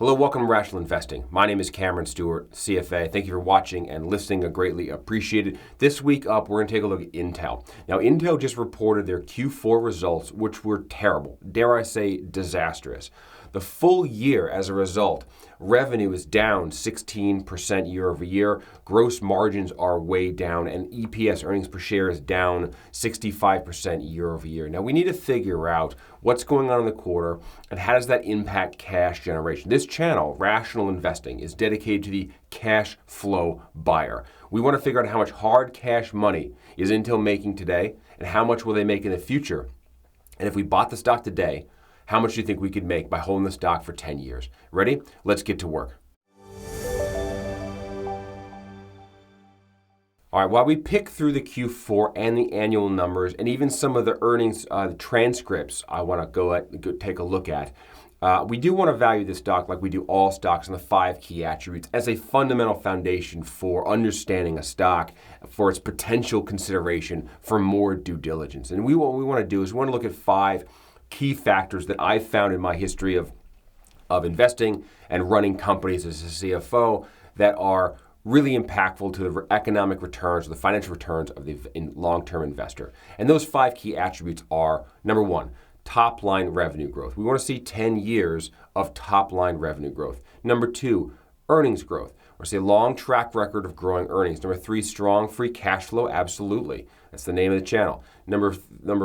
Hello, welcome to Rational Investing. My name is Cameron Stewart, CFA. Thank you for watching and listening. I greatly appreciate it. This week up, we're going to take a look at Intel. Now, Intel just reported their Q4 results, which were terrible. Dare I say, disastrous. The full year, as a result, revenue is down 16% year over year. Gross margins are way down, and EPS, earnings per share, is down 65% year over year. Now, we need to figure out what's going on in the quarter and how does that impact cash generation. This channel, Rational Investing, is dedicated to the cash flow buyer. We want to figure out how much hard cash money is Intel making today and how much will they make in the future. And if we bought the stock today, how much do you think we could make by holding the stock for 10 years? Ready? Let's get to work. All right, while we pick through the Q4 and the annual numbers and even some of the earnings transcripts I want to go take a look at, we do want to value this stock like we do all stocks on the 5 key attributes as a fundamental foundation for understanding a stock, for its potential consideration for more due diligence. And what we want to do is we want to look at 5 key factors that I've found in my history of investing and running companies as a CFO that are really impactful to the economic returns, or the financial returns of the long-term investor. And those 5 key attributes are, number 1, top-line revenue growth. We want to see 10 years of top-line revenue growth. Number 2, earnings growth. We want to see a long track record of growing earnings. Number 3, strong free cash flow. Absolutely. That's the name of the channel. Number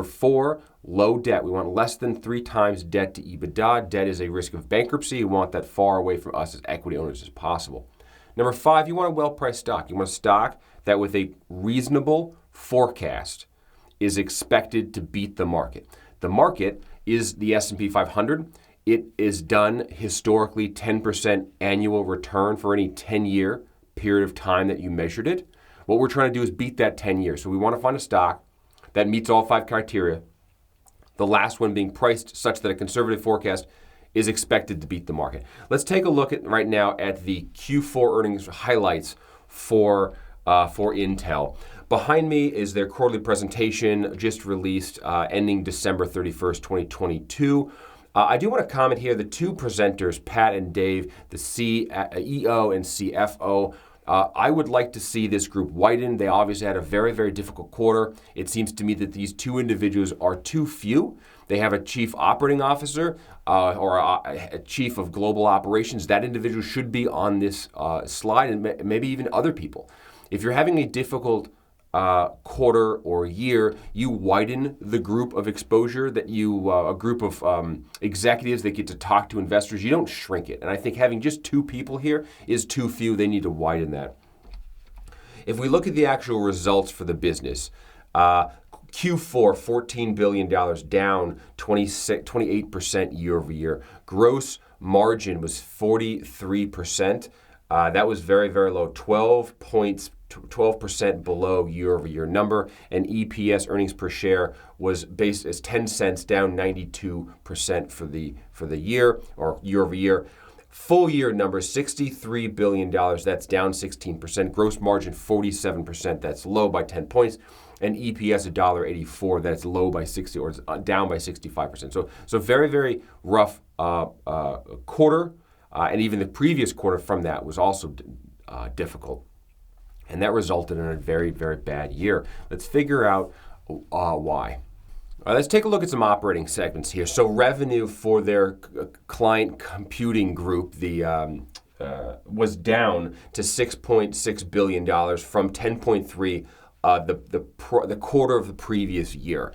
4, low debt. We want less than 3 times debt to EBITDA. Debt is a risk of bankruptcy. You want that far away from us as equity owners as possible. Number 5, you want a well-priced stock. You want a stock that with a reasonable forecast is expected to beat the market. The market is the S&P 500. It is done historically 10% annual return for any 10-year period of time that you measured it. What we're trying to do is beat that 10 years. So we want to find a stock that meets all 5 criteria, the last one being priced such that a conservative forecast is expected to beat the market. Let's take a look at right now at the Q4 earnings highlights for Intel. Behind me is their quarterly presentation just released ending December 31st, 2022. I do want to comment here, the 2 presenters, Pat and Dave, the CEO and CFO, I would like to see this group widen. They obviously had a very, very difficult quarter. It seems to me that these 2 individuals are too few. They have a chief operating officer or a chief of global operations. That individual should be on this slide, and maybe even other people. If you're having a difficult quarter or year, you widen the group of exposure, that a group of executives that get to talk to investors. You don't shrink it. And I think having just 2 people here is too few. They need to widen that. If we look at the actual results for the business, Q4, $14 billion, down 28% year over year. Gross margin was 43%. That was very, very low, 12% below year-over-year number, and EPS, earnings per share, was based as 10 cents, down 92% for the year, or year-over-year. Full year number, $63 billion, that's down 16%. Gross margin, 47%, that's low by 10 points. And EPS, $1.84, that's low by 60, or down by 65%. So very, very rough quarter, and even the previous quarter from that was also difficult. And that resulted in a very, very bad year. Let's figure out why. Let's take a look at some operating segments here. So revenue for their client computing group was down to $6.6 billion from $10.3 the quarter of the previous year.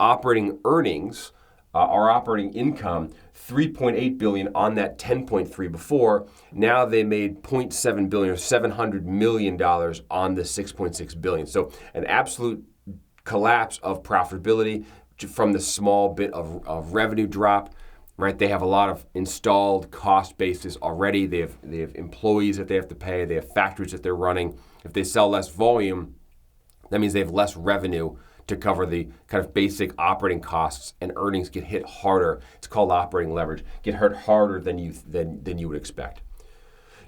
Operating earnings, our operating income, $3.8 billion on that $10.3 before. Now they made $0.7 billion, or $700 million on the $6.6 billion. So an absolute collapse of profitability from the small bit of revenue drop. Right, they have a lot of installed cost bases already. They have employees that they have to pay. They have factories that they're running. If they sell less volume, that means they have less revenue to cover the kind of basic operating costs, and earnings get hit harder. It's called operating leverage. Get hurt harder than you would expect.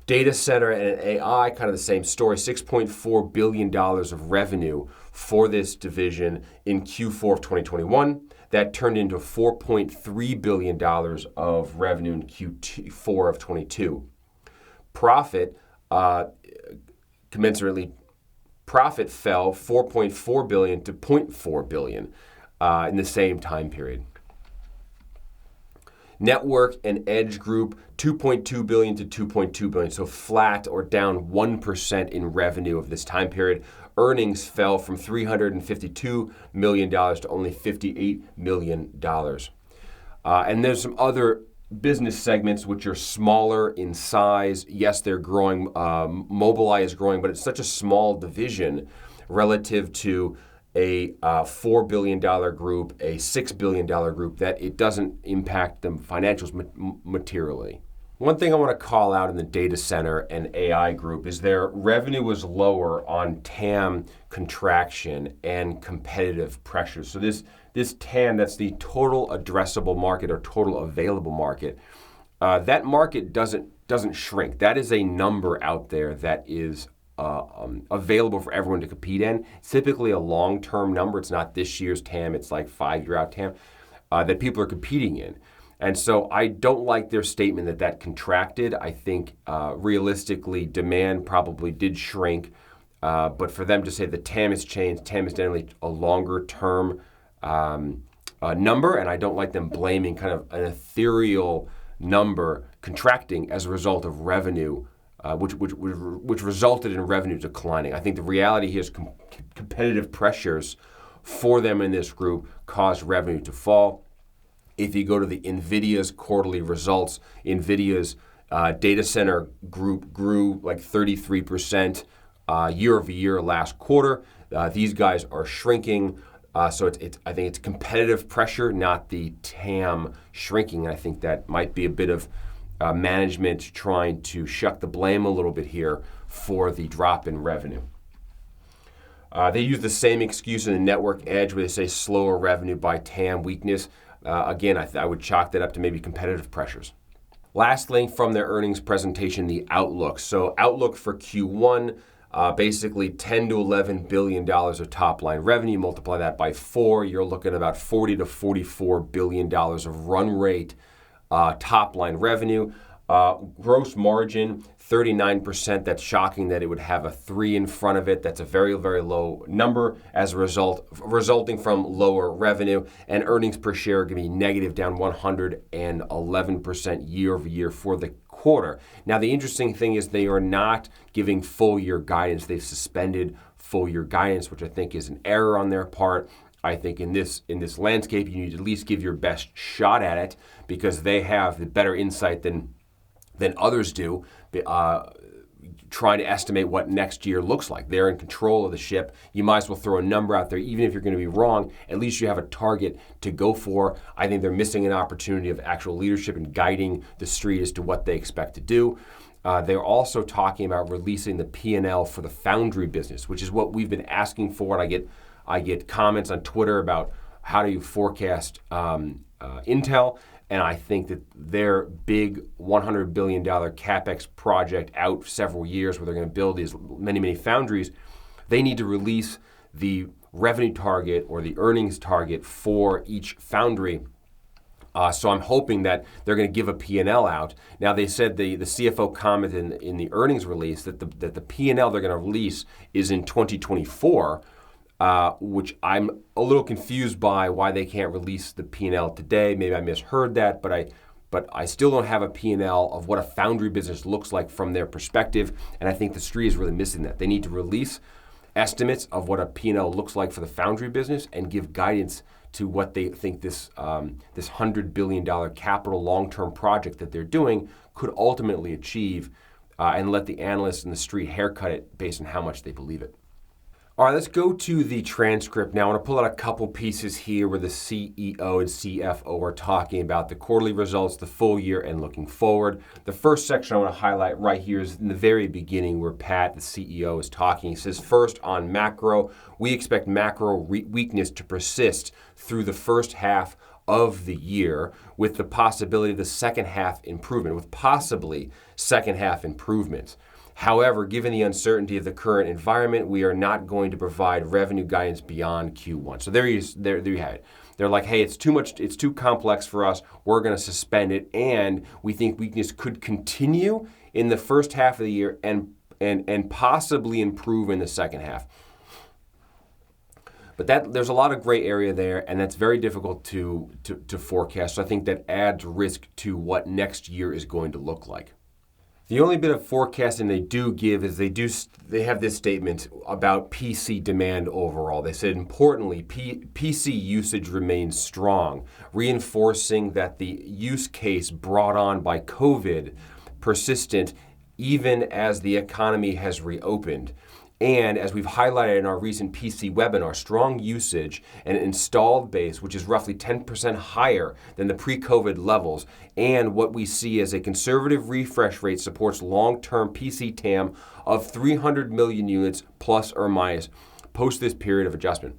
Data center and AI, kind of the same story. $6.4 billion of revenue for this division in Q4 of 2021. That turned into $4.3 billion of revenue in Q4 of 22. Profit, commensurately, profit fell $4.4 billion to $0.4 billion in the same time period. Network and Edge Group, $2.2 billion to $2.2 billion, so flat or down 1% in revenue of this time period. Earnings fell from $352 million to only $58 million. And there's some other business segments which are smaller in size. Yes, they're growing. Mobileye is growing, but it's such a small division relative to a $4 billion group, a $6 billion group, that it doesn't impact the financials materially. One thing I want to call out in the data center and AI group is their revenue was lower on TAM contraction and competitive pressures. So this TAM, that's the total addressable market or total available market, that market doesn't shrink. That is a number out there that is available for everyone to compete in. It's typically a long-term number. It's not this year's TAM. It's like 5-year out TAM that people are competing in. And so I don't like their statement that contracted. I think realistically demand probably did shrink, but for them to say the TAM has changed, TAM is generally a longer-term number, and I don't like them blaming kind of an ethereal number contracting as a result of revenue, which resulted in revenue declining. I think the reality here is competitive pressures for them in this group caused revenue to fall. If you go to the NVIDIA's quarterly results, NVIDIA's data center group grew like 33% year over year last quarter. These guys are shrinking. So I think it's competitive pressure, not the TAM shrinking. I think that might be a bit of management trying to shuck the blame a little bit here for the drop in revenue. They use the same excuse in the network edge where they say slower revenue by TAM weakness. Again, I would chalk that up to maybe competitive pressures. Lastly, from their earnings presentation, the outlook. So outlook for Q1, basically $10 to $11 billion of top-line revenue. Multiply that by 4, you're looking at about $40 to $44 billion of run rate top-line revenue. Gross margin, 39%. That's shocking that it would have a 3 in front of it. That's a very, very low number as a result, resulting from lower revenue. And earnings per share are going to be negative, down 111% year over year for the quarter. Now, the interesting thing is they are not giving full-year guidance. They've suspended full-year guidance, which I think is an error on their part. I think in this landscape, you need to at least give your best shot at it because they have the better insight than others do, trying to estimate what next year looks like. They're in control of the ship. You might as well throw a number out there. Even if you're going to be wrong, at least you have a target to go for. I think they're missing an opportunity of actual leadership and guiding the street as to what they expect to do. They're also talking about releasing the P&L for the foundry business, which is what we've been asking for. And I get comments on Twitter about how do you forecast Intel. And I think that their big $100 billion CAPEX project out several years where they're going to build these many, many foundries, they need to release the revenue target or the earnings target for each foundry. So I'm hoping that they're going to give a P&L out. Now, they said the CFO commented in the earnings release that the P&L they're going to release is in 2024, which I'm a little confused by why they can't release the P&L today. Maybe I misheard that, but I still don't have a P&L of what a foundry business looks like from their perspective, and I think the street is really missing that. They need to release estimates of what a P&L looks like for the foundry business and give guidance to what they think this $100 billion capital long-term project that they're doing could ultimately achieve, and let the analysts in the street haircut it based on how much they believe it. All right, let's go to the transcript now. I want to pull out a couple pieces here where the CEO and CFO are talking about the quarterly results, the full year, and looking forward. The first section I want to highlight right here is in the very beginning where Pat, the CEO, is talking. He says, first, on macro, we expect macro weakness to persist through the first half of the year with the possibility of the second half improvement, with possibly second half improvements. However, given the uncertainty of the current environment, we are not going to provide revenue guidance beyond Q1. So there you have it. They're like, hey, it's too much, it's too complex for us. We're going to suspend it, and we think weakness could continue in the first half of the year and possibly improve in the second half. But there's a lot of gray area there, and that's very difficult to forecast. So I think that adds risk to what next year is going to look like. The only bit of forecasting they do give is they have this statement about PC demand overall. They said, importantly, PC usage remains strong, reinforcing that the use case brought on by COVID persistent even as the economy has reopened. And as we've highlighted in our recent PC webinar, strong usage and installed base, which is roughly 10% higher than the pre-COVID levels, and what we see as a conservative refresh rate supports long-term PC TAM of 300 million units plus or minus post this period of adjustment.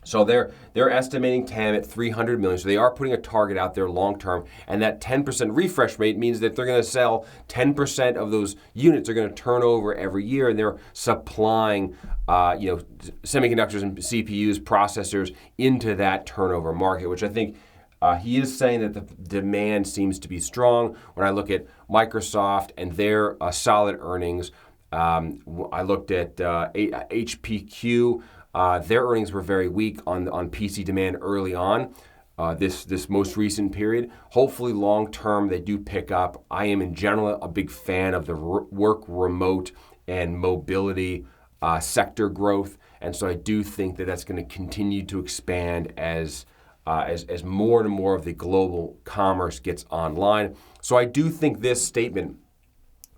So they're estimating TAM at 300 million. So they are putting a target out there long term, and that 10% refresh rate means that they're going to sell 10% of those units are going to turn over every year, and they're supplying semiconductors and CPUs, processors into that turnover market, which I think he is saying that the demand seems to be strong. When I look at Microsoft and their solid earnings, I looked at HPQ. Their earnings were very weak on PC demand early on, this most recent period. Hopefully long term they do pick up. I am in general a big fan of the work remote and mobility sector growth, and so I do think that that's going to continue to expand as more and more of the global commerce gets online. So I do think this statement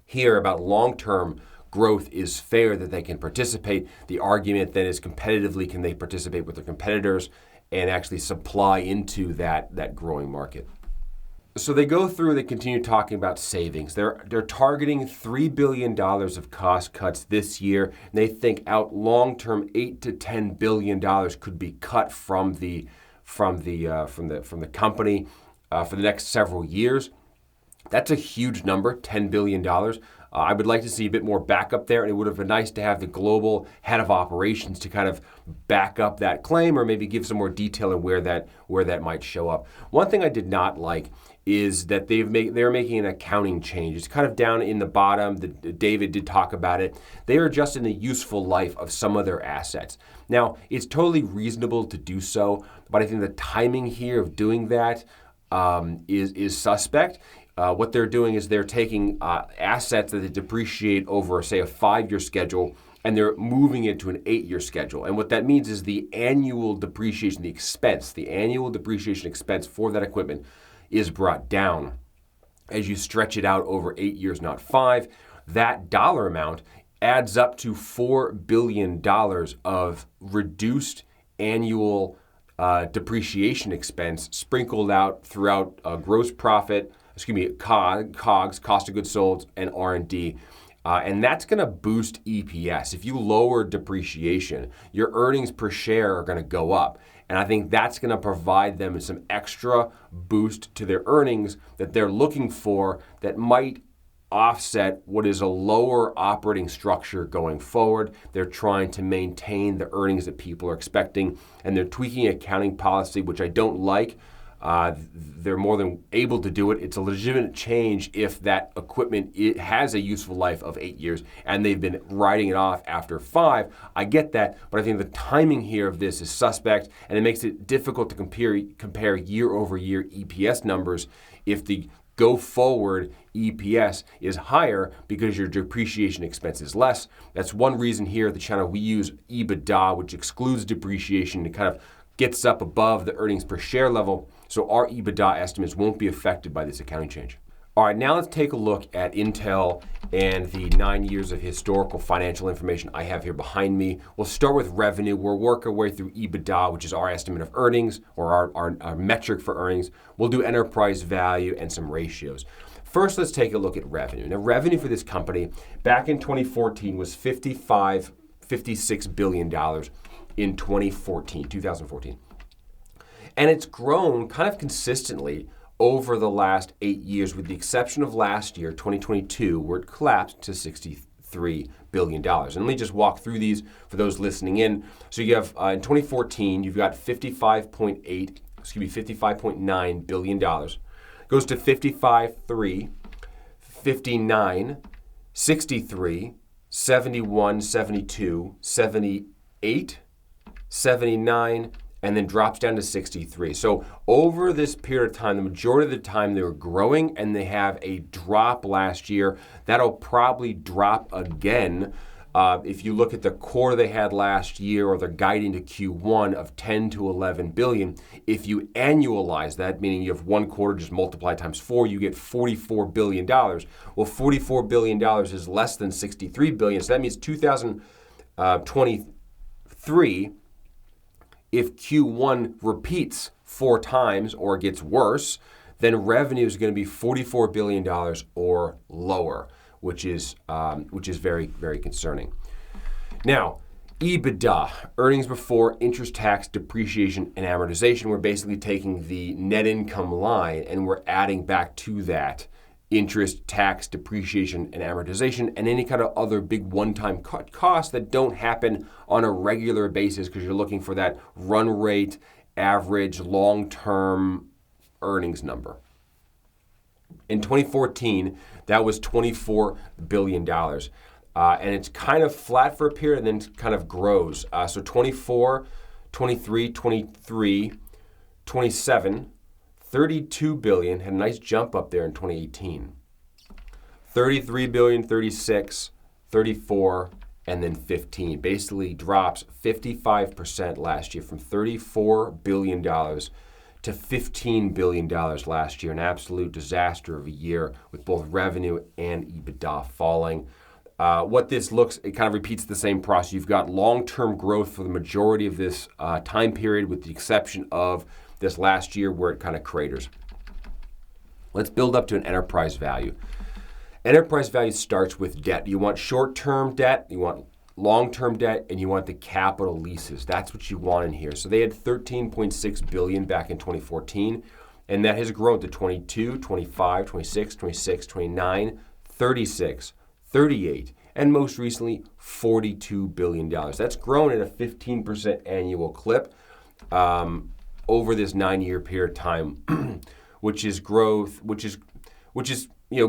here about long-term growth is fair, that they can participate. The argument then is competitively, can they participate with their competitors and actually supply into that growing market? So they go through, they continue talking about savings. They're targeting $3 billion of cost cuts this year. And they think out long-term, $8 to $10 billion could be cut from the company for the next several years. That's a huge number, $10 billion. I would like to see a bit more backup there, and it would have been nice to have the global head of operations to kind of back up that claim, or maybe give some more detail on where that might show up. One thing I did not like is that they're making an accounting change. It's kind of down in the bottom. David did talk about it. They are adjusting the useful life of some of their assets. Now, it's totally reasonable to do so, but I think the timing here of doing that is suspect. What they're doing is they're taking assets that they depreciate over, say, a 5-year schedule, and they're moving it to an 8-year schedule. And what that means is the annual depreciation expense for that equipment is brought down. As you stretch it out over 8 years, not 5, that dollar amount adds up to $4 billion of reduced annual depreciation expense sprinkled out throughout gross profit, COGS, cost of goods sold, and R&D. And that's going to boost EPS. If you lower depreciation, your earnings per share are going to go up. And I think that's going to provide them some extra boost to their earnings that they're looking for, that might offset what is a lower operating structure going forward. They're trying to maintain the earnings that people are expecting, and they're tweaking accounting policy, which I don't like. They're more than able to do it. It's a legitimate change if that equipment has a useful life of 8 years and they've been writing it off after 5. I get that, but I think the timing here of this is suspect, and it makes it difficult to compare year-over-year EPS numbers if the go-forward EPS is higher because your depreciation expense is less. That's one reason here at the channel we use EBITDA, which excludes depreciation, to kind of gets up above the earnings per share level, so our EBITDA estimates won't be affected by this accounting change. All right, now let's take a look at Intel and the 9 years of historical financial information I have here behind me. We'll start with revenue. We'll work our way through EBITDA, which is our estimate of earnings, or our metric for earnings. We'll do enterprise value and some ratios. First, let's take a look at revenue. Now, revenue for this company back in 2014 was $56 billion in 2014. And it's grown kind of consistently over the last 8 years, with the exception of last year, 2022, where it collapsed to $63 $53 billion. And let me just walk through these for those listening in. So you have, in 2014, you've got $55.9 billion. Goes to 55.3, 59, 63, 71, 72, 78, 79, and then drops down to 63. So over this period of time, the majority of the time they were growing, and they have a drop last year. That'll probably drop again. If you look at the quarter they had last year, or they're guiding to Q1 of 10 to 11 billion, if you annualize that, meaning you have one quarter, just multiply times 4, you get $44 billion. Well, $44 billion is less than $63 billion, so that means 2023, if Q1 repeats 4 times or gets worse, then revenue is going to be $44 billion or lower, which is very, very concerning. Now, EBITDA, earnings before interest, tax, depreciation, and amortization. We're basically taking the net income line and we're adding back to that interest, tax, depreciation, and amortization, and any kind of other big one-time costs that don't happen on a regular basis, because you're looking for that run rate, average, long-term earnings number. In 2014, that was $24 billion. And it's kind of flat for a period and then kind of grows. So 24, 23, 23, 27, 32 billion, had a nice jump up there in 2018. 33 billion, 36, 34, and then 15. Basically drops 55% last year, from $34 billion to $15 billion last year. An absolute disaster of a year, with both revenue and EBITDA falling. What this looks, it kind of repeats the same process. You've got long-term growth for the majority of this time period, with the exception of this last year where it kind of craters. Let's build up to an enterprise value. Enterprise value starts with debt. You want short-term debt, you want long-term debt, and you want the capital leases. That's what you want in here. So they had $13.6 billion back in 2014, and that has grown to 22, 25, 26, 26, 29, 36, 38, and most recently $42 billion. That's grown at a 15% annual clip over this 9-year period of time, which is growth, which is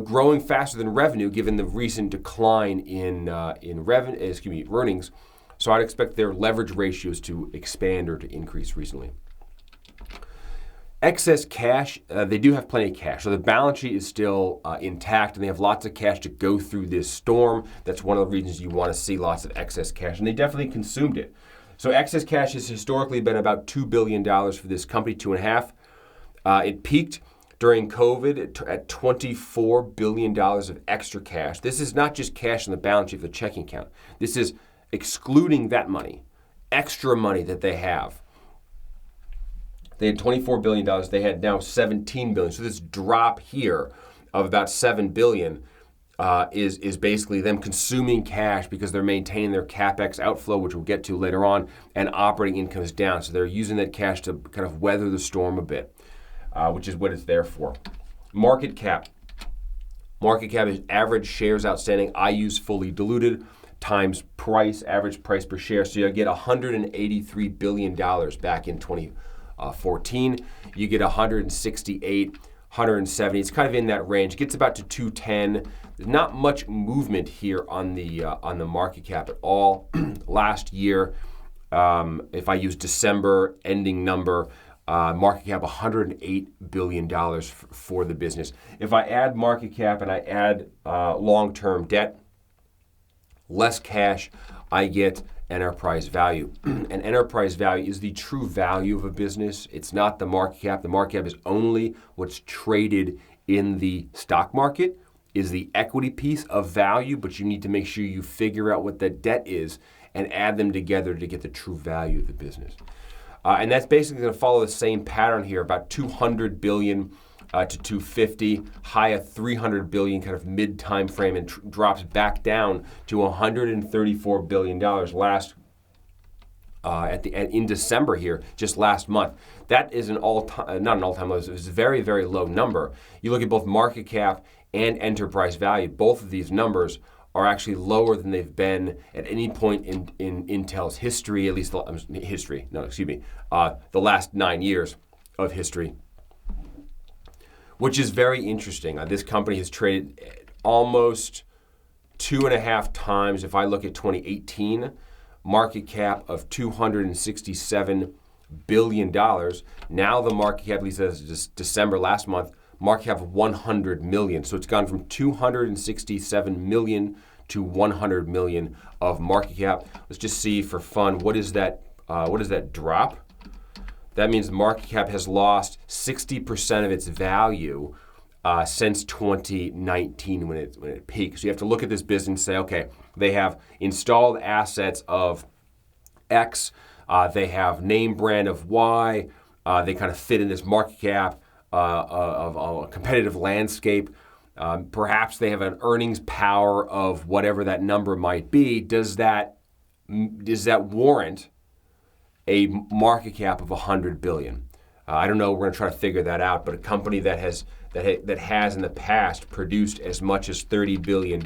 growing faster than revenue, given the recent decline in earnings. So I'd expect their leverage ratios to expand or to increase recently. Excess cash, they do have plenty of cash. So the balance sheet is still intact, and they have lots of cash to go through this storm. That's one of the reasons you want to see lots of excess cash, and they definitely consumed it. So excess cash has historically been about $2 billion for this company, $2.5 billion. It peaked during COVID at $24 billion of extra cash. This is not just cash on the balance sheet of the checking account. This is excluding that money, extra money that they have. They had $24 billion. They had now $17 billion. So this drop here of about $7 billion is basically them consuming cash because they're maintaining their CAPEX outflow, which we'll get to later on, and operating income is down. So they're using that cash to kind of weather the storm a bit, which is what it's there for. Market cap. Market cap is average shares outstanding. I use fully diluted times price, average price per share. So you get $183 billion back in 2014. You get 168, 170. It's kind of in that range. It gets about to 210. There's not much movement here on the market cap at all. Last year, if I use December ending number, market cap $108 billion for the business. If I add market cap and I add long-term debt, less cash, I get enterprise value. And enterprise value is the true value of a business. It's not the market cap. The market cap is only what's traded in the stock market, is the equity piece of value, but you need to make sure you figure out what the debt is and add them together to get the true value of the business. And that's basically going to follow the same pattern here, about $200 billion to 250, high of 300 billion kind of mid time frame, and drops back down to $134 billion in December here, just last month. That is an all-time, not an all-time low, it's a very, very low number. You look at both market cap and enterprise value, both of these numbers are actually lower than they've been at any point in Intel's history, at least the last 9 years of history, which is very interesting. This company has traded almost 2.5 times. If I look at 2018, market cap of $267 billion. Now the market cap, at least as of December last month, market cap of 100 million. So it's gone from 267 million to 100 million of market cap. Let's just see for fun, what is that drop? That means the market cap has lost 60% of its value since 2019 when it peaked. So you have to look at this business and say, okay, they have installed assets of X, they have name brand of Y, they kind of fit in this market cap of a competitive landscape. Perhaps they have an earnings power of whatever that number might be. Does that warrant a market cap of 100 billion? I don't know. We're going to try to figure that out. But a company that has in the past produced as much as $30 billion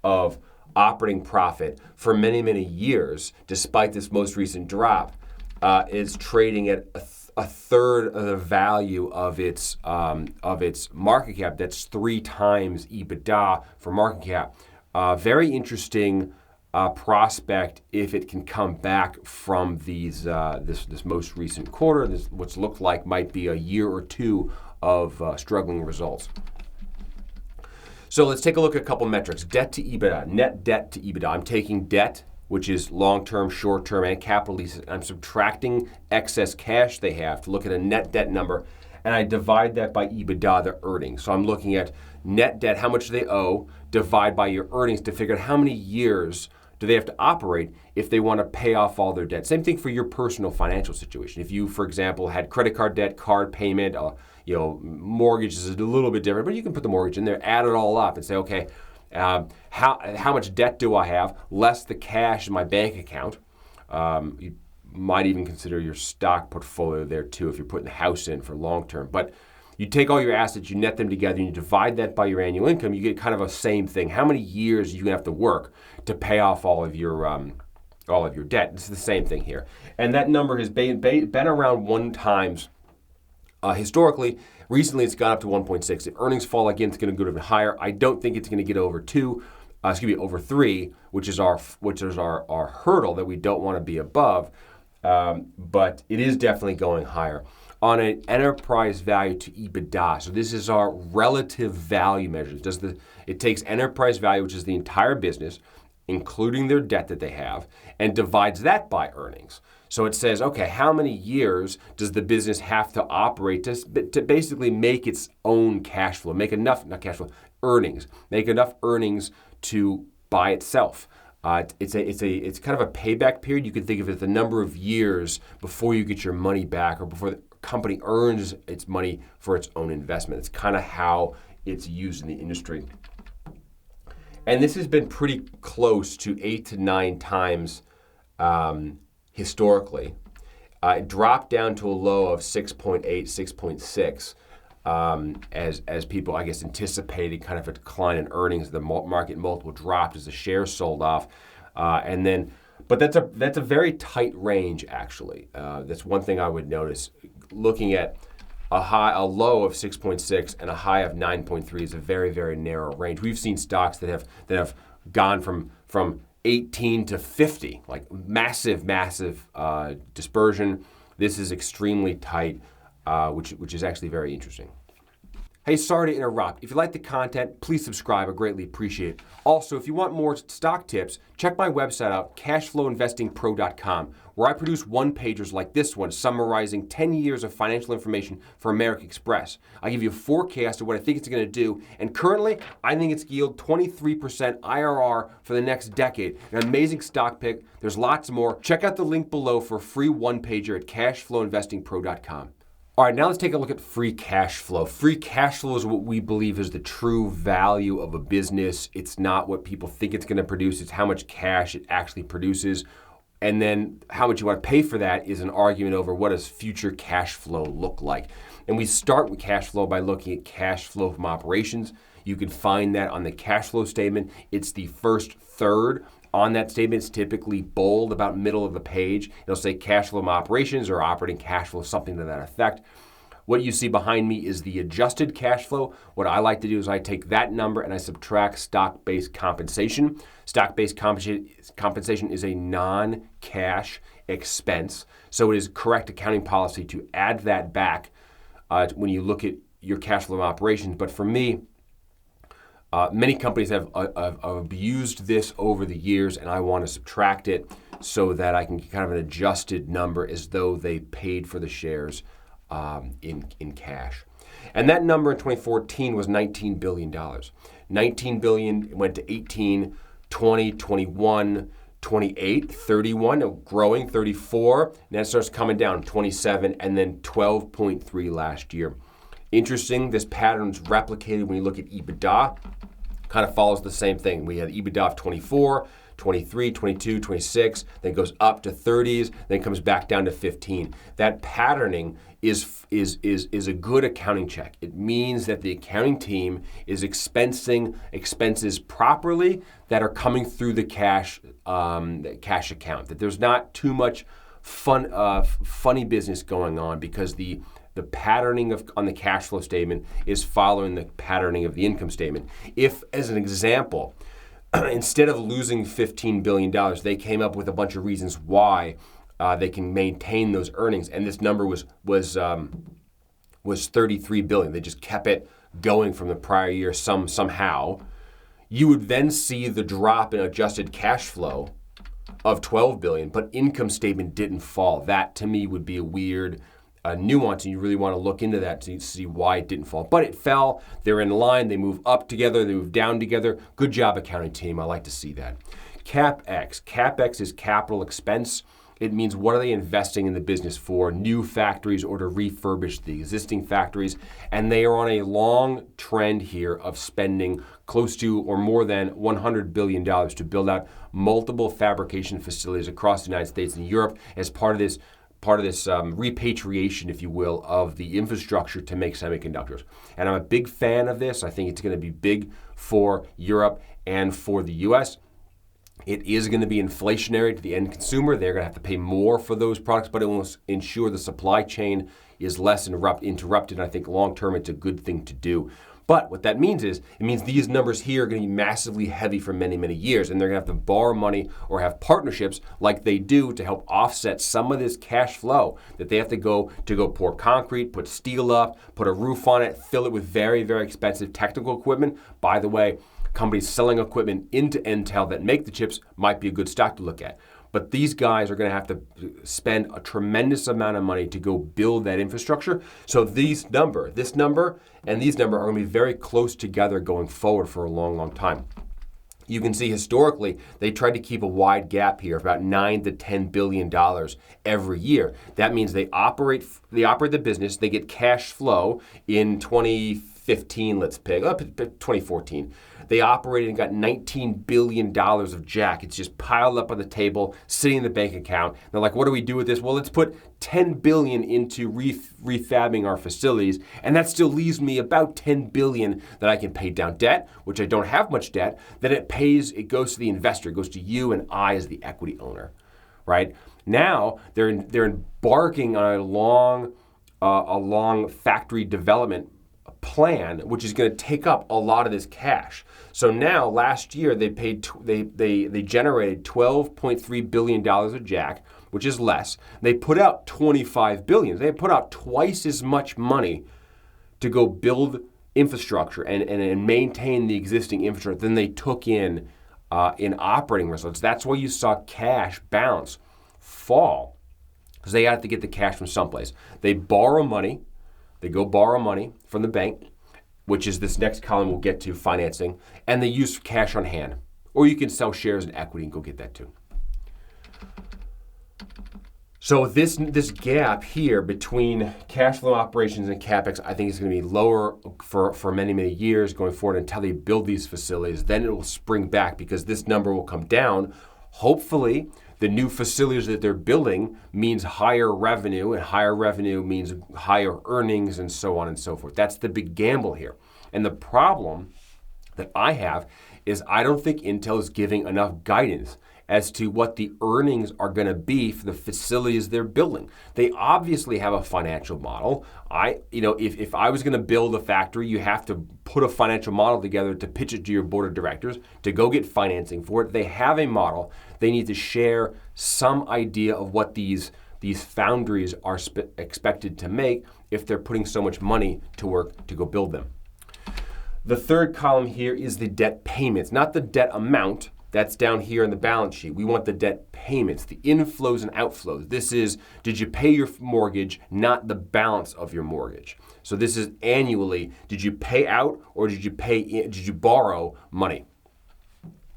of operating profit for many, many years, despite this most recent drop, is trading at a third of the value of its market cap. That's 3 times EBITDA for market cap. Very interesting prospect if it can come back from these this most recent quarter. This what's looked like might be a year or two of struggling results. So let's take a look at a couple metrics. Debt to EBITDA, net debt to EBITDA. I'm taking debt, which is long-term, short-term, and capital leases. I'm subtracting excess cash they have to look at a net debt number, and I divide that by EBITDA, the earnings. So I'm looking at net debt, how much they owe, divide by your earnings to figure out how many years do they have to operate if they want to pay off all their debt. Same thing for your personal financial situation. If you, for example, had credit card debt, card payment, mortgage is a little bit different, but you can put the mortgage in there, add it all up and say, okay, how much debt do I have, less the cash in my bank account. You might even consider your stock portfolio there too if you're putting the house in for long term. But you take all your assets, you net them together, and you divide that by your annual income, you get kind of a same thing. How many years are you going to have to work to pay off all of your debt? It's the same thing here. And that number has been around 1 times historically. Recently, it's gone up to 1.6. If earnings fall again, it's going to go even higher. I don't think it's going to get over 3, which is our hurdle that we don't want to be above. But it is definitely going higher. On an enterprise value to EBITDA, so this is our relative value measures. It takes enterprise value, which is the entire business, including their debt that they have, and divides that by earnings. So it says, okay, how many years does the business have to operate to basically make its own cash flow, make enough, not cash flow, earnings, make enough earnings to buy itself. It's kind of a payback period. You can think of it as the number of years before you get your money back or before the company earns its money for its own investment. It's kind of how it's used in the industry. And this has been pretty close to 8 to 9 times historically. It dropped down to a low of 6.8, 6.6 as people, I guess, anticipated kind of a decline in earnings. The market multiple dropped as the shares sold off. But that's a very tight range, actually. That's one thing I would notice. Looking at a low of 6.6 and a high of 9.3 is a very, very narrow range. We've seen stocks that have gone from 18 to 50, like massive dispersion. This is extremely tight, which is actually very interesting. Hey, sorry to interrupt. If you like the content, please subscribe. I greatly appreciate it. Also, if you want more stock tips, check my website out, cashflowinvestingpro.com, where I produce one-pagers like this one summarizing 10 years of financial information for American Express. I give you a forecast of what I think it's going to do, and currently, I think it's yield 23% IRR for the next decade. An amazing stock pick. There's lots more. Check out the link below for a free one-pager at cashflowinvestingpro.com. All right, now let's take a look at free cash flow. Free cash flow is what we believe is the true value of a business. It's not what people think it's going to produce. It's how much cash it actually produces. And then how much you want to pay for that is an argument over what does future cash flow look like. And we start with cash flow by looking at cash flow from operations. You can find that on the cash flow statement. It's the first third on that statement. It's typically bold about middle of the page. It'll say cash flow from operations or operating cash flow, something to that effect. What you see behind me is the adjusted cash flow. What I like to do is I take that number and I subtract stock-based compensation. Stock-based compensation is a non-cash expense, so it is correct accounting policy to add that back when you look at your cash flow operations. But for me, many companies have abused this over the years, and I want to subtract it so that I can get kind of an adjusted number as though they paid for the shares in cash. And that number in 2014 was $19 billion. $19 billion went to 18, 20, 21, 28, 31, growing 34, and then it starts coming down 27, and then 12.3 last year. Interesting, this pattern's replicated when you look at EBITDA. Kind of follows the same thing. We had EBITDA of 24, 23, 22, 26, then goes up to 30s, then comes back down to 15. That patterning is a good accounting check. It means that the accounting team is expensing expenses properly that are coming through the cash account. That there's not too much funny business going on, because the patterning on the cash flow statement is following the patterning of the income statement. If, as an example, instead of losing $15 billion, they came up with a bunch of reasons why they can maintain those earnings, and this number was $33 billion. They just kept it going from the prior year somehow. You would then see the drop in adjusted cash flow of $12 billion, but income statement didn't fall. That, to me, would be a weird nuance, and you really want to look into that to see why it didn't fall. But it fell. They're in line. They move up together. They move down together. Good job, accounting team. I like to see that. CAPEX. CAPEX is capital expense. It means what are they investing in the business for, new factories or to refurbish the existing factories. And they are on a long trend here of spending close to or more than $100 billion to build out multiple fabrication facilities across the United States and Europe as part of this repatriation, if you will, of the infrastructure to make semiconductors. And I'm a big fan of this. I think it's going to be big for Europe and for the U.S. It is going to be inflationary to the end consumer. They're going to have to pay more for those products, but it will ensure the supply chain is less interrupted. And I think long-term, it's a good thing to do. But what that means is, it means these numbers here are going to be massively heavy for many, many years, and they're going to have to borrow money or have partnerships like they do to help offset some of this cash flow that they have to go pour concrete, put steel up, put a roof on it, fill it with very, very expensive technical equipment. By the way, companies selling equipment into Intel that make the chips might be a good stock to look at. But these guys are going to have to spend a tremendous amount of money to go build that infrastructure. So this number, and these number are going to be very close together going forward for a long, long time. You can see historically, they tried to keep a wide gap here, about $9 to $10 billion every year. That means they operate the business, they get cash flow in 2015, let's pick up 2014. They operated and got $19 billion of jack. It's just piled up on the table, sitting in the bank account. They're like, what do we do with this? Well, let's put $10 billion into refabbing our facilities, and that still leaves me about $10 billion that I can pay down debt, which I don't have much debt. Then it goes to the investor, it goes to you and I as the equity owner, right? Now they're embarking on a long factory development plan, which is going to take up a lot of this cash. So now, last year, they generated $12.3 billion of jack, which is less. They put out $25 billion. They put out twice as much money to go build infrastructure and maintain the existing infrastructure than they took in operating results. That's why you saw cash balance fall, because they had to get the cash from someplace. They borrow money. They go borrow money from the bank, which is this next column we'll get to, financing, and they use cash on hand. Or you can sell shares and equity and go get that too. So this gap here between cash flow operations and CAPEX, I think is going to be lower for many, many years going forward until they build these facilities. Then it will spring back because this number will come down. Hopefully, the new facilities that they're building means higher revenue, and higher revenue means higher earnings, and so on and so forth. That's the big gamble here. And the problem that I have is I don't think Intel is giving enough guidance as to what the earnings are going to be for the facilities they're building. They obviously have a financial model. If I was going to build a factory, you have to put a financial model together to pitch it to your board of directors to go get financing for it. They have a model. They need to share some idea of what these foundries are expected to make if they're putting so much money to work to go build them. The third column here is the debt payments, not the debt amount. That's down here in the balance sheet. We want the debt payments, the inflows and outflows. This is, did you pay your mortgage, not the balance of your mortgage. So this is annually, did you pay out or did you borrow money?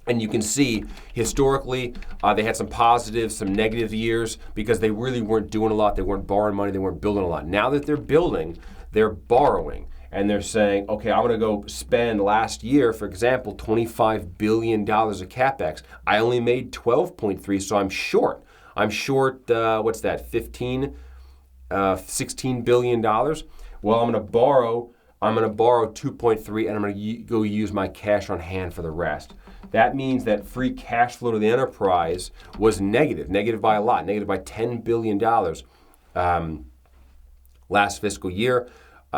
And you can see historically, they had some positive, some negative years because they really weren't doing a lot. They weren't borrowing money. They weren't building a lot. Now that they're building, they're borrowing. And they're saying, okay, I'm going to go spend last year, for example, $25 billion of CAPEX. I only made 12.3, so I'm short. I'm short, what's that, $16 billion? Well, I'm going to borrow 2.3, and I'm going to go use my cash on hand for the rest. That means that free cash flow to the enterprise was negative by a lot, negative by $10 billion last fiscal year.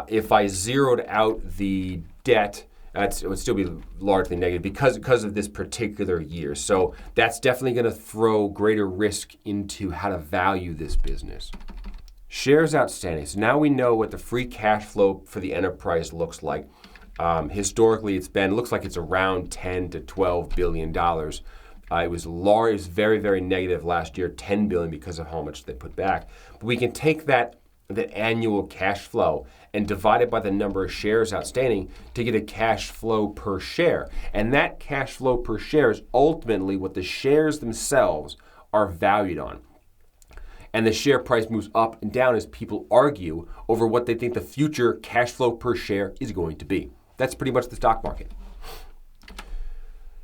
If I zeroed out the debt, it would still be largely negative because of this particular year. So that's definitely going to throw greater risk into how to value this business. Shares outstanding. So now we know what the free cash flow for the enterprise looks like. Historically, it looks like it's around $10 to $12 billion. It was large, it was very, very negative last year, $10 billion because of how much they put back. But we can take the annual cash flow and divide it by the number of shares outstanding to get a cash flow per share. And that cash flow per share is ultimately what the shares themselves are valued on. And the share price moves up and down as people argue over what they think the future cash flow per share is going to be. That's pretty much the stock market.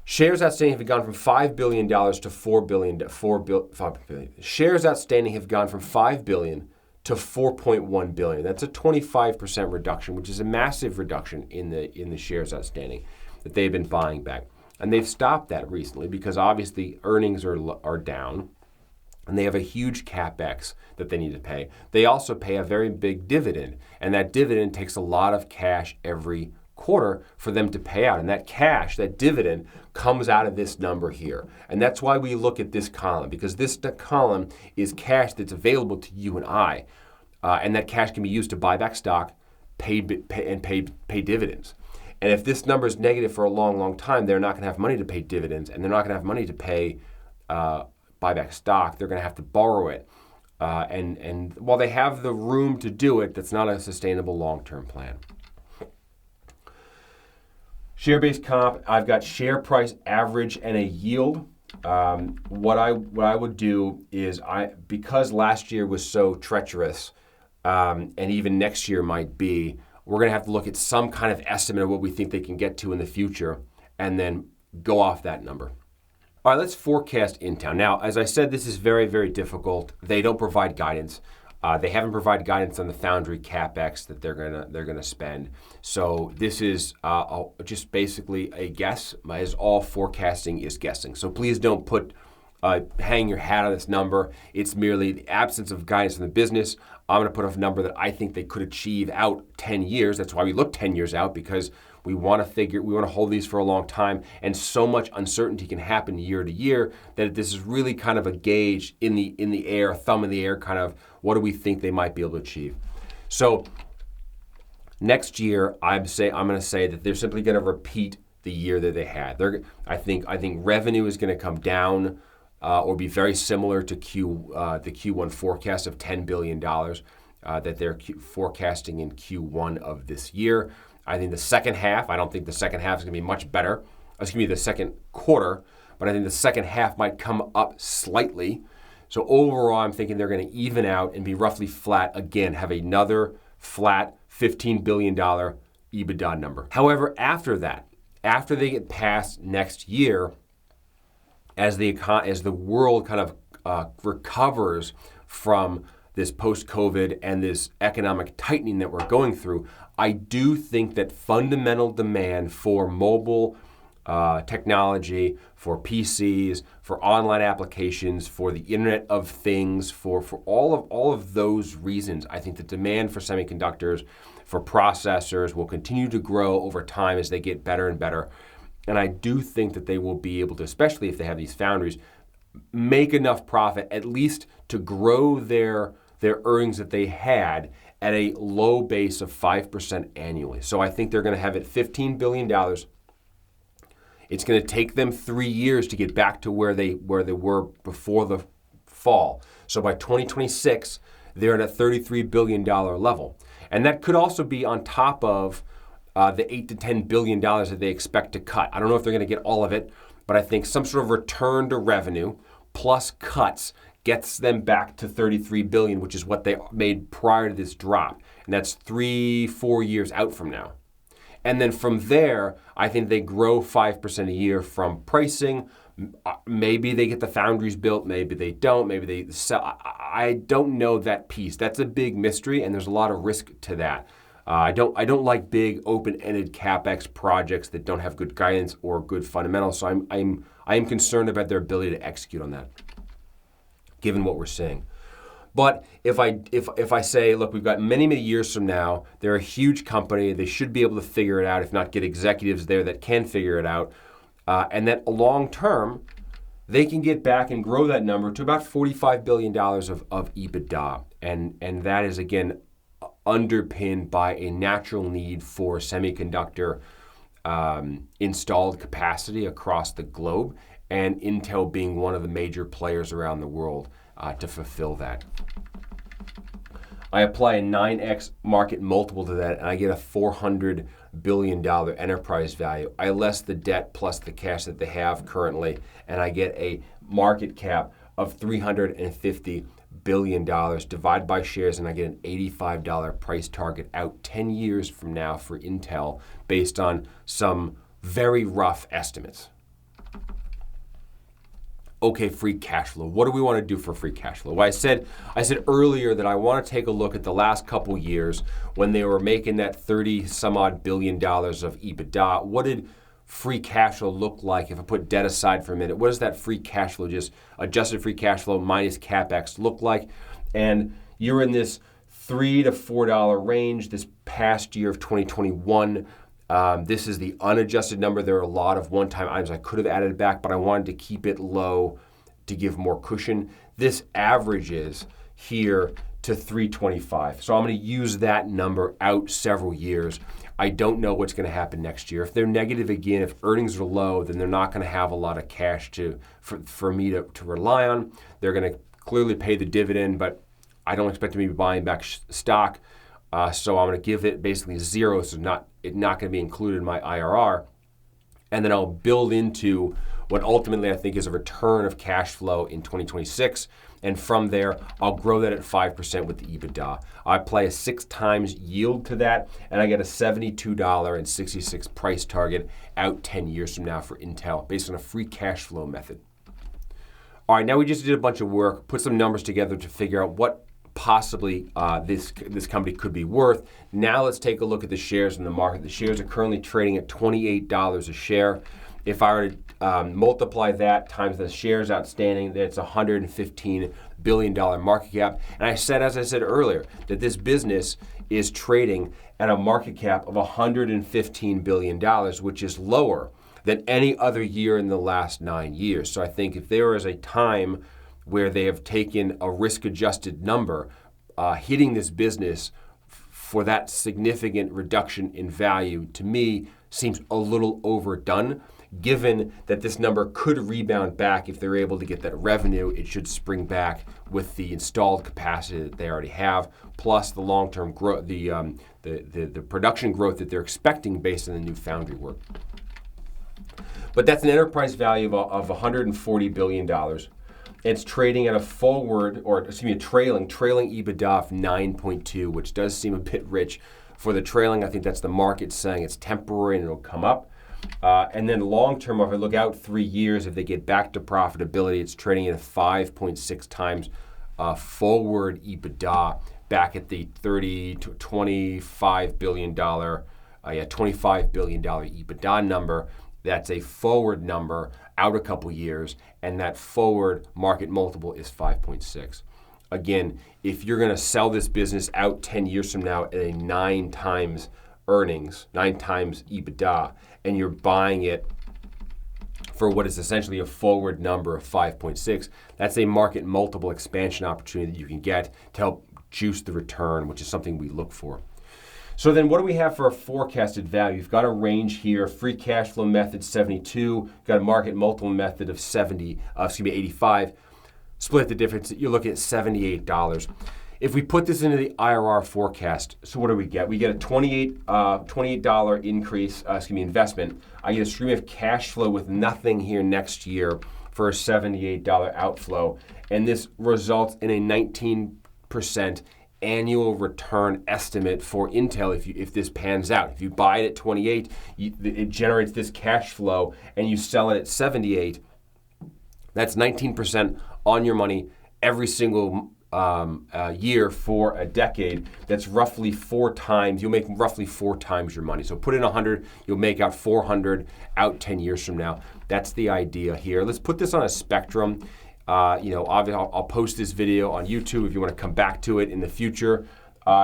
Shares outstanding have gone from $5 billion to $4 billion. Shares outstanding have gone from $5 billion to 4.1 billion. That's a 25% reduction, which is a massive reduction in the shares outstanding that they've been buying back. And they've stopped that recently because obviously earnings are down and they have a huge CAPEX that they need to pay. They also pay a very big dividend, and that dividend takes a lot of cash every quarter for them to pay out. And that cash, that dividend, comes out of this number here. And that's why we look at this column, because this column is cash that's available to you and I. And that cash can be used to buy back stock, pay dividends. And if this number is negative for a long, long time, they're not going to have money to pay dividends, and they're not going to have money to pay buy back stock. They're going to have to borrow it. And while they have the room to do it, that's not a sustainable long-term plan. Share-based comp, I've got share price average and a yield. What I would do is, because last year was so treacherous, and even next year might be, we're going to have to look at some kind of estimate of what we think they can get to in the future and then go off that number. All right, let's forecast Intel. Now, as I said, this is very, very difficult. They don't provide guidance. They haven't provided guidance on the foundry CAPEX that they're gonna spend. So this is just basically a guess, as all forecasting is guessing. So please don't hang your hat on this number. It's merely the absence of guidance in the business. I'm gonna put a number that I think they could achieve out 10 years. That's why we look 10 years out, because we want to hold these for a long time, and so much uncertainty can happen year to year that this is really kind of a gauge in the air, a thumb in the air, kind of what do we think they might be able to achieve. So next year, I'm going to say that they're simply going to repeat the year that they had. I think revenue is going to come down or be very similar to the Q1 forecast of $10 billion that they're forecasting in Q1 of this year. I think the second half, I don't think the second half is going to be much better. The second quarter, but I think the second half might come up slightly. So overall, I'm thinking they're going to even out and be roughly flat again, have another flat $15 billion EBITDA number. However, after that, after they get past next year, as the world kind of recovers from this post-COVID and this economic tightening that we're going through, I do think that fundamental demand for mobile technology, for PCs, for online applications, for the Internet of Things, for all of those reasons, I think the demand for semiconductors, for processors will continue to grow over time as they get better and better. And I do think that they will be able to, especially if they have these foundries, make enough profit at least to grow their earnings that they had at a low base of 5% annually. So I think they're going to have it $15 billion. It's going to take them 3 years to get back to where they were before the fall. So by 2026, they're at a $33 billion level. And that could also be on top of the $8 to $10 billion that they expect to cut. I don't know if they're going to get all of it, but I think some sort of return to revenue plus cuts gets them back to $33 billion, which is what they made prior to this drop. And that's 3-4 years out from now. And then from there, I think they grow 5% a year from pricing. Maybe they get the foundries built, maybe they don't, maybe they sell. I don't know that piece. That's a big mystery, and there's a lot of risk to that. I don't like big open-ended CAPEX projects that don't have good guidance or good fundamentals. So I am concerned about their ability to execute on that, given what we're seeing. But if I say, look, we've got many, many years from now, they're a huge company, they should be able to figure it out, if not get executives there that can figure it out, and that long term, they can get back and grow that number to about $45 billion of EBITDA. And that is, again, underpinned by a natural need for semiconductor installed capacity across the globe, and Intel being one of the major players around the world to fulfill that. I apply a 9x market multiple to that, and I get a $400 billion enterprise value. I less the debt plus the cash that they have currently, and I get a market cap of $350 billion. Divide by shares, and I get an $85 price target out 10 years from now for Intel, based on some very rough estimates. Okay, free cash flow. What do we want to do for free cash flow? Well, I said earlier that I want to take a look at the last couple years when they were making that 30 some odd billion dollars of EBITDA. What did free cash flow look like if I put debt aside for a minute? What does that free cash flow, just adjusted free cash flow minus CAPEX, look like? And you're in this $3 to $4 range this past year of 2021. This is the unadjusted number. There are a lot of one-time items. I could have added it back, but I wanted to keep it low to give more cushion. This averages here to $325. So I'm going to use that number out several years. I don't know what's going to happen next year. If they're negative again, if earnings are low, then they're not going to have a lot of cash for me to rely on. They're going to clearly pay the dividend, but I don't expect to be buying back stock. So I'm going to give it basically zero, so it's not going to be included in my IRR. And then I'll build into what ultimately I think is a return of cash flow in 2026. And from there, I'll grow that at 5% with the EBITDA. I apply a 6 times yield to that, and I get a $72.66 price target out 10 years from now for Intel, based on a free cash flow method. All right, now we just did a bunch of work, put some numbers together to figure out what possibly this company could be worth. Now let's take a look at the shares in the market. The shares are currently trading at $28 a share. If I were to multiply that times the shares outstanding, that's $115 billion market cap. And as I said earlier, that this business is trading at a market cap of $115 billion, which is lower than any other year in the last 9 years. So I think if there is a time where they have taken a risk-adjusted number, hitting this business for that significant reduction in value, to me, seems a little overdone, given that this number could rebound back if they're able to get that revenue. It should spring back with the installed capacity that they already have, plus the long-term growth, the production growth that they're expecting based on the new foundry work. But that's an enterprise value of $140 billion. It's trading at a trailing EBITDA of 9.2, which does seem a bit rich for the trailing. I think that's the market saying it's temporary and it'll come up. And then long term, if I look out 3 years, if they get back to profitability, it's trading at a 5.6 times forward EBITDA back at the $25 billion EBITDA number. That's a forward number out a couple years, and that forward market multiple is 5.6. Again, if you're going to sell this business out 10 years from now at a 9 times earnings, 9 times EBITDA, and you're buying it for what is essentially a forward number of 5.6, that's a market multiple expansion opportunity that you can get to help juice the return, which is something we look for. So then what do we have for a forecasted value? You've got a range here, free cash flow method 72, got a market multiple method of 85. Split the difference, you're looking at $78. If we put this into the IRR forecast, so what do we get? We get a $28 increase, investment. I get a stream of cash flow with nothing here next year for a $78 outflow. And this results in a 19% annual return estimate for Intel if this pans out. If you buy it at 28, it generates this cash flow, and you sell it at 78. That's 19% on your money every single year for a decade. That's roughly 4 times. You'll make roughly 4 times your money. So put in 100, you'll make out 400 out 10 years from now. That's the idea here. Let's put this on a spectrum. Obviously I'll post this video on YouTube if you want to come back to it in the future.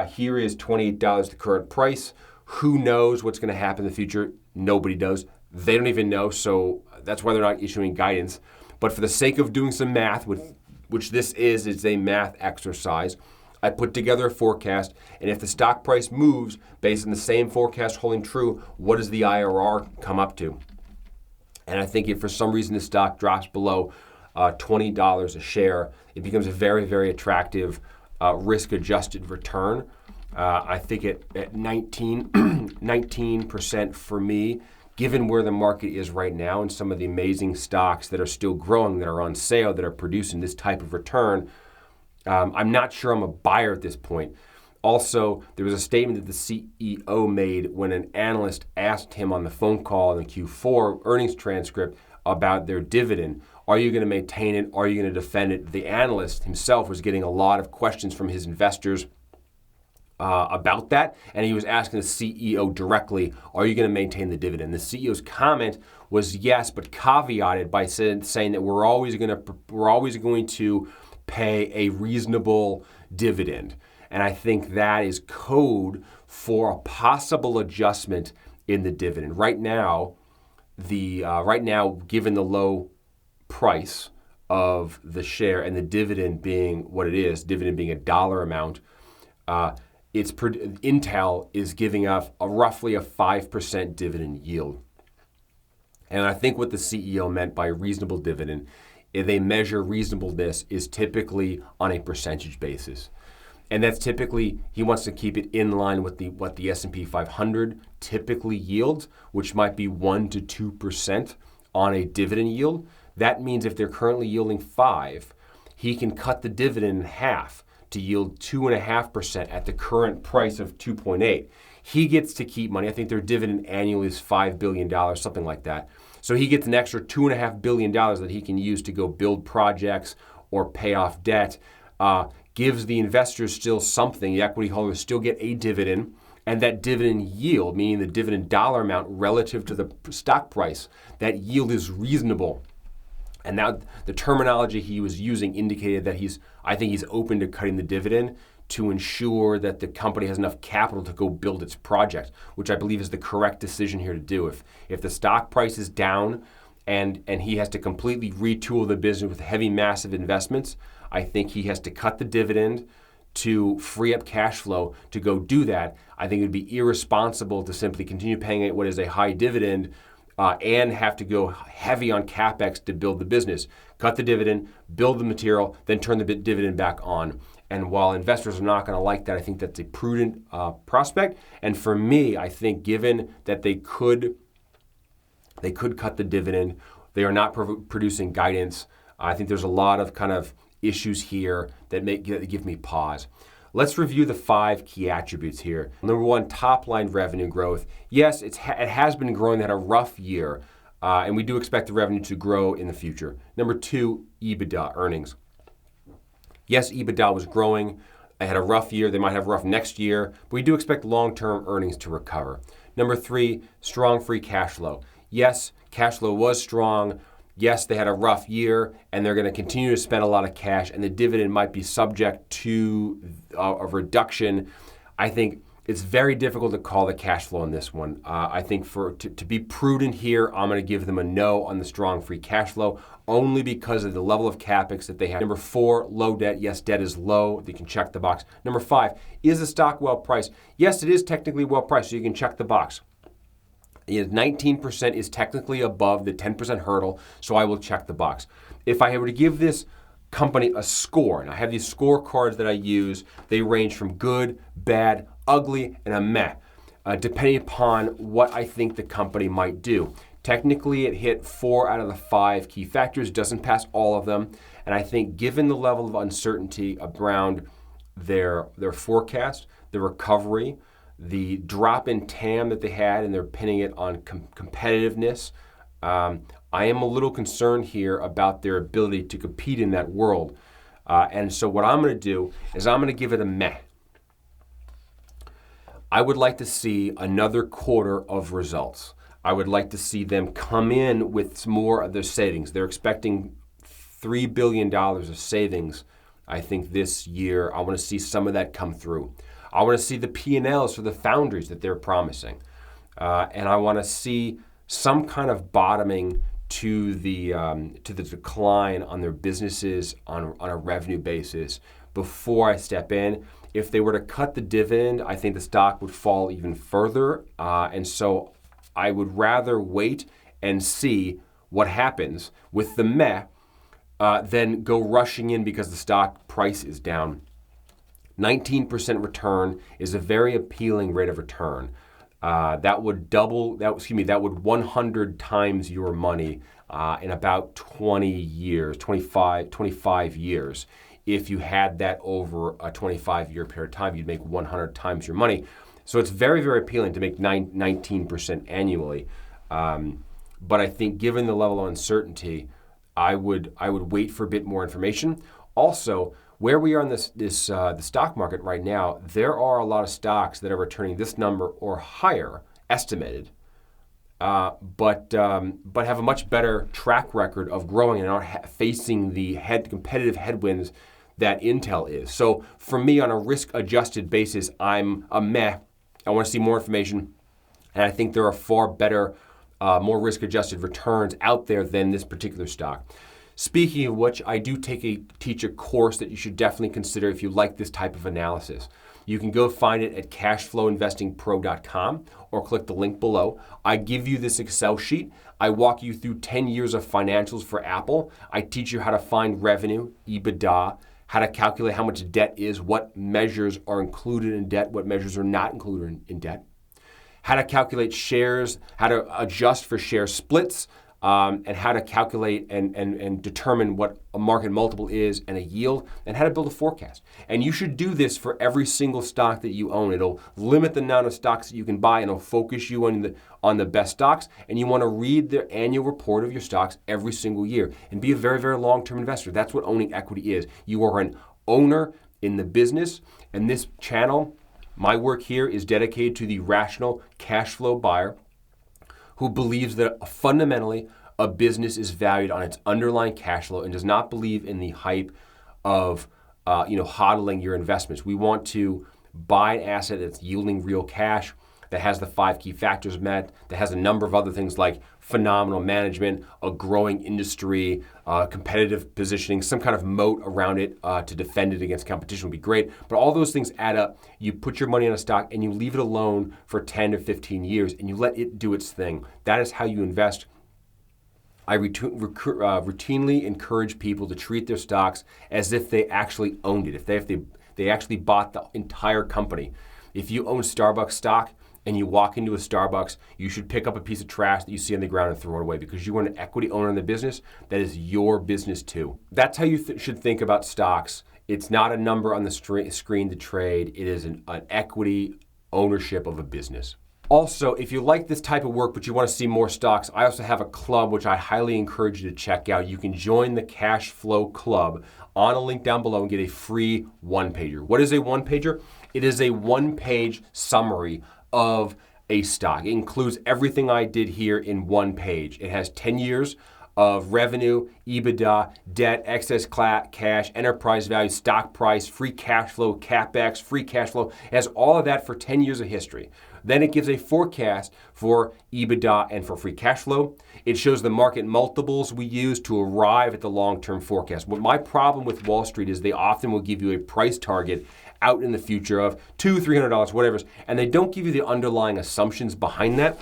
Here is $28, the current price. Who knows what's going to happen in the future? Nobody does. They don't even know, so that's why they're not issuing guidance. But for the sake of doing some math, which this is a math exercise, I put together a forecast, and if the stock price moves based on the same forecast holding true, what does the IRR come up to? And I think if for some reason the stock drops below $20 a share, it becomes a very, very attractive risk-adjusted return. I think at 19% for me, given where the market is right now and some of the amazing stocks that are still growing, that are on sale, that are producing this type of return, I'm not sure I'm a buyer at this point. Also, there was a statement that the CEO made when an analyst asked him on the phone call in the Q4 earnings transcript about their dividend. Are you going to maintain it? Are you going to defend it? The analyst himself was getting a lot of questions from his investors about that, and he was asking the CEO directly, are you going to maintain the dividend? The CEO's comment was yes, but caveated by saying that we're always going to pay a reasonable dividend. And I think that is code for a possible adjustment in the dividend. Right now, given the low price of the share and the dividend being what it is, dividend being a dollar amount, Intel is giving up roughly a 5% dividend yield. And I think what the CEO meant by reasonable dividend, if they measure reasonableness, is typically on a percentage basis. And that's typically, he wants to keep it in line with what the S&P 500 typically yields, which might be 1 to 2% on a dividend yield. That means if they're currently yielding 5, he can cut the dividend in half to yield 2.5% at the current price of 2.8. He gets to keep money. I think their dividend annually is $5 billion, something like that. So he gets an extra $2.5 billion that he can use to go build projects or pay off debt. Gives the investors still something. The equity holders still get a dividend, and that dividend yield, meaning the dividend dollar amount relative to the stock price, that yield is reasonable. And now the terminology he was using indicated that I think he's open to cutting the dividend to ensure that the company has enough capital to go build its project, which I believe is the correct decision here to do. If the stock price is down and he has to completely retool the business with heavy, massive investments, I think he has to cut the dividend to free up cash flow to go do that. I think it would be irresponsible to simply continue paying what is a high dividend and have to go heavy on CAPEX to build the business. Cut the dividend, build the material, then turn the dividend back on. And while investors are not going to like that, I think that's a prudent prospect. And for me, I think given that they could cut the dividend, they are not producing guidance. I think there's a lot of kind of issues here that give me pause. Let's review the 5 key attributes here. Number 1, top-line revenue growth. Yes, it has been growing. They had a rough year, and we do expect the revenue to grow in the future. Number 2, EBITDA, earnings. Yes, EBITDA was growing. They had a rough year. They might have a rough next year. But we do expect long-term earnings to recover. Number 3, strong free cash flow. Yes, cash flow was strong. Yes, they had a rough year, and they're going to continue to spend a lot of cash, and the dividend might be subject to a reduction. I think it's very difficult to call the cash flow on this one. I think to be prudent here, I'm going to give them a no on the strong free cash flow, only because of the level of CAPEX that they have. Number 4, low debt. Yes, debt is low. You can check the box. Number 5, is the stock well priced? Yes, it is technically well priced, so you can check the box. 19% is technically above the 10% hurdle, so I will check the box. If I were to give this company a score, and I have these scorecards that I use, they range from good, bad, ugly, and a meh, depending upon what I think the company might do. Technically, it hit 4 out of the 5 key factors, doesn't pass all of them, and I think given the level of uncertainty around their forecast, the recovery, the drop in TAM that they had, and they're pinning it on competitiveness. I am a little concerned here about their ability to compete in that world. And so what I'm going to do is I'm going to give it a meh. I would like to see another quarter of results. I would like to see them come in with more of their savings. They're expecting $3 billion of savings, I think, this year. I want to see some of that come through. I want to see the P&Ls for the foundries that they're promising. And I want to see some kind of bottoming to the decline on their businesses on a revenue basis before I step in. If they were to cut the dividend, I think the stock would fall even further. And so I would rather wait and see what happens with the meh than go rushing in because the stock price is down. 19% return is a very appealing rate of return. That would 100 times your money in about 20 years, 25 years. If you had that over a 25-year period of time, you'd make 100 times your money. So it's very, very appealing to make 19% annually. But I think given the level of uncertainty, I would wait for a bit more information. Also, where we are in the stock market right now, there are a lot of stocks that are returning this number or higher, estimated, but have a much better track record of growing and aren't facing the competitive headwinds that Intel is. So for me, on a risk-adjusted basis, I'm a meh. I want to see more information, and I think there are far better, more risk-adjusted returns out there than this particular stock. Speaking of which, I do teach a course that you should definitely consider if you like this type of analysis. You can go find it at cashflowinvestingpro.com or click the link below. I give you this Excel sheet. I walk you through 10 years of financials for Apple. I teach you how to find revenue, EBITDA, how to calculate how much debt is, what measures are included in debt, what measures are not included in debt, how to calculate shares, how to adjust for share splits, and how to calculate and determine what a market multiple is and a yield, and how to build a forecast. And you should do this for every single stock that you own. It'll limit the amount of stocks that you can buy, and it'll focus you on the best stocks. And you want to read the annual report of your stocks every single year and be a very, very long-term investor. That's what owning equity is. You are an owner in the business, and this channel, my work here, is dedicated to the rational cash flow buyer who believes that fundamentally a business is valued on its underlying cash flow and does not believe in the hype of hodling your investments. We want to buy an asset that's yielding real cash, that has the 5 key factors met, that has a number of other things like phenomenal management, a growing industry, competitive positioning, some kind of moat around it to defend it against competition would be great. But all those things add up. You put your money on a stock and you leave it alone for 10 to 15 years and you let it do its thing. That is how you invest. I routinely encourage people to treat their stocks as if they actually owned it, if they actually bought the entire company. If you own Starbucks stock, and you walk into a Starbucks, you should pick up a piece of trash that you see on the ground and throw it away because you are an equity owner in the business. That is your business too. That's how you should think about stocks. It's not a number on the screen to trade. It is an equity ownership of a business. Also, if you like this type of work but you want to see more stocks, I also have a club which I highly encourage you to check out. You can join the Cash Flow Club on a link down below and get a free one-pager. What is a one-pager? It is a one-page summary of a stock. It includes everything I did here in one page. It has 10 years of revenue, EBITDA, debt, excess cash, enterprise value, stock price, free cash flow, CAPEX, free cash flow. It has all of that for 10 years of history. Then it gives a forecast for EBITDA and for free cash flow. It shows the market multiples we use to arrive at the long-term forecast. What my problem with Wall Street is they often will give you a price target out in the future of $200, $300, whatever, and they don't give you the underlying assumptions behind that.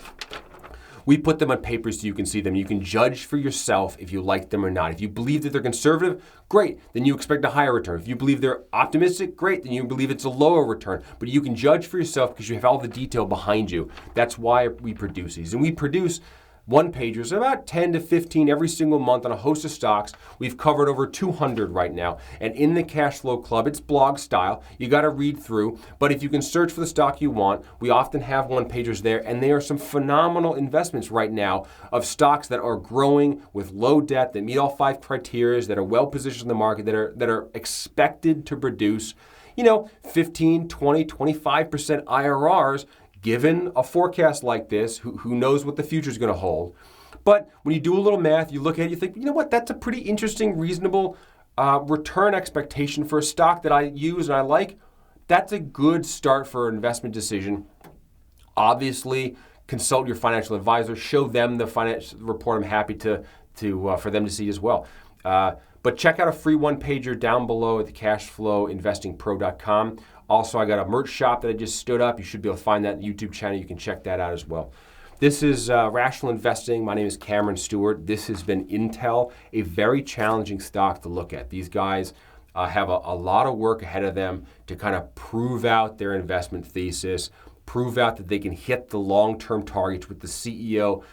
We put them on paper so you can see them. You can judge for yourself if you like them or not. If you believe that they're conservative, great, then you expect a higher return. If you believe they're optimistic, great, then you believe it's a lower return. But you can judge for yourself because you have all the detail behind you. That's why we produce these. And we produce one-pagers, about 10 to 15 every single month on a host of stocks. We've covered over 200 right now. And in the Cash Flow Club, it's blog style. You got to read through. But if you can search for the stock you want, we often have one-pagers there. And there are some phenomenal investments right now of stocks that are growing with low debt, that meet all 5 criteria, that are well-positioned in the market, that are expected to produce, 15, 20, 25% IRRs. Given a forecast like this, who knows what the future is going to hold. But when you do a little math, you look at it, you think, you know what, that's a pretty interesting, reasonable return expectation for a stock that I use and I like. That's a good start for an investment decision. Obviously, consult your financial advisor, show them the financial report. I'm happy for them to see as well. But check out a free one-pager down below at the cashflowinvestingpro.com. Also, I got a merch shop that I just stood up. You should be able to find that on the YouTube channel. You can check that out as well. This is Rational Investing. My name is Cameron Stewart. This has been Intel, a very challenging stock to look at. These guys have a lot of work ahead of them to kind of prove out their investment thesis, prove out that they can hit the long-term targets with the CEO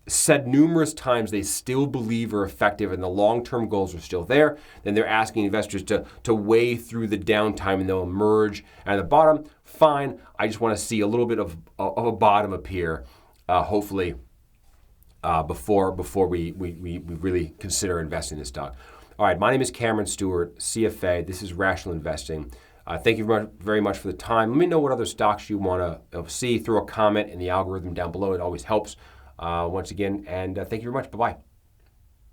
said numerous times they still believe are effective and the long-term goals are still there. Then they're asking investors to weigh through the downtime and they'll emerge at the bottom. Fine. I just want to see a little bit of a bottom appear, hopefully, before we really consider investing in this stock. All right, my name is Cameron Stewart, CFA. This is Rational Investing. Thank you very much for the time. Let me know what other stocks you want to see. Throw a comment in the algorithm down below. It always helps. Once again, and thank you very much. Bye-bye.